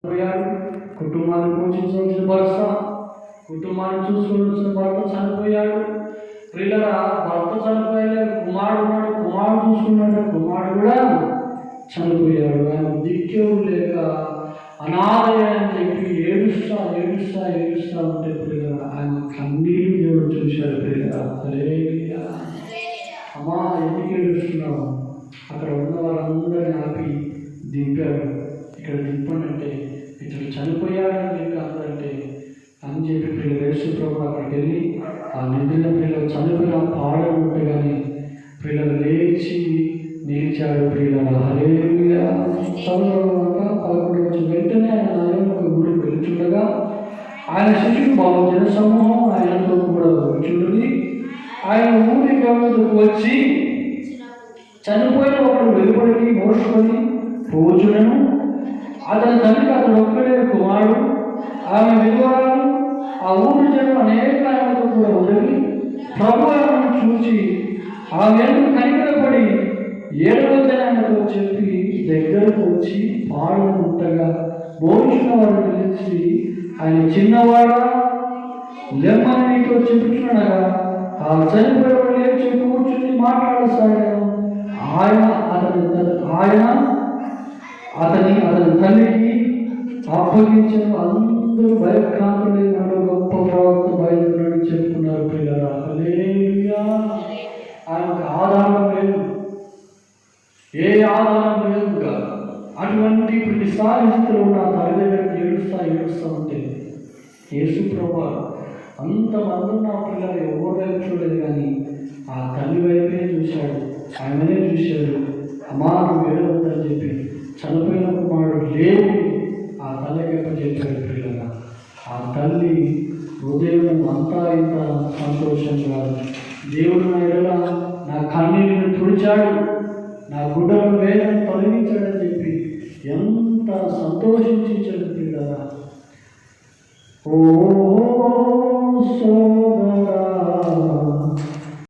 చనిపోయాడు. కుటుంబాన్ని పోషించవలసిన భర్త, కుటుంబాన్ని చూసుకోవాల్సిన భర్త చనిపోయాడు. పిల్లల భర్త చనిపోయాడు, కుమారుడు చూసుకున్నాడు, కుమారుడు కూడా చనిపోయాడు. ఆయన దిక్కేవు లేక అనాథ అని చెప్పి ఏడుస్తా ఉంటే పిల్లల ఆయన కన్నీళ్ళు దేవుడు చూశాడు. పిల్లల హల్లెలూయా. అమ్మా ఎందుకు ఏడుస్తున్నావు? అక్కడ ఉన్న వాళ్ళందరినీ ఆపి దింపాడు. ఇక్కడ దింపనంటే ఇతడు చనిపోయాడని చెప్పి అందరంటే అని చెప్పి పిల్లలు యేసు ప్రభు అక్కడికి వెళ్ళి ఆ నిద్రలో పిల్లలు చనిపోయిన పాడలు ఉంటే కానీ పిల్లలు లేచి నిలిచాడు. పిల్లల హల్లెలూయా. 11 వచ్చి వెంటనే ఆయన ఒక ఊరికి వెళ్తుండగా ఆయన శిష్యుడు బాబు జనసమూహం ఆయనతో కూడా కూర్చుంటుంది. ఆయన ఊరి గమనకు వచ్చి చనిపోయిన ఒకడు వెలుపడికి మోసుకొని పోచులను, అతని తల్లికి అతడు ఒక్కడే కుమారుడు, ఆమె విధవరాలు. ఆ ఊరి జనం అనేక ఆయనతో కూడా వదిలి ప్రభు ఆమెను చూసి ఆమె కనికరపడి ఏడవద్దని ఆయనతో చెప్పి దగ్గరకు వచ్చి పాడు ముట్టగా భోజన వారు తెలిసి ఆయన చిన్నవాడా లెమ్మని నీతో చెప్పుచుండగా ఆ చనిపోయేవాడు లేచి కూర్చుని మాట్లాడసాగాను. అతని తల్లికి అప్పగించిన అందరూ భయక్రాంతులైన గొప్ప ప్రవక్త బయలుదేరని చెప్పుకున్నారు. పిల్లల హల్లెలూయా. ఆయనకు ఆధారం లేదు, ఏ ఆధారం లేదు కాదు. అటువంటి ప్రతిసారి స్థితిలో ఉన్న తల్లి దగ్గరికి ఏడుస్తా ఉంటే యేసు ప్రభు అంతమంది ఉన్న పిల్లలు ఎవరి వైపు చూడలేదు కానీ ఆ తల్లి వైపే చూశాడు, ఆమెనే చూశాడు. అమ్మా నువ్వు ఏడవద్దని చెప్పి చనిపోయిన కుమారుడు లేవు ఆ తల్లికి చెప్పాడు. పిల్లల ఆ తల్లి హృదయం అంతా ఇంత సంతోషంగా దేవుడు నా ఎడల నా కన్నీటిని తుడిచాడు, నా గుడ్డలను వేదన తొలగించాడని చెప్పి ఎంత సంతోషించాడు. పిల్లల ఓ సో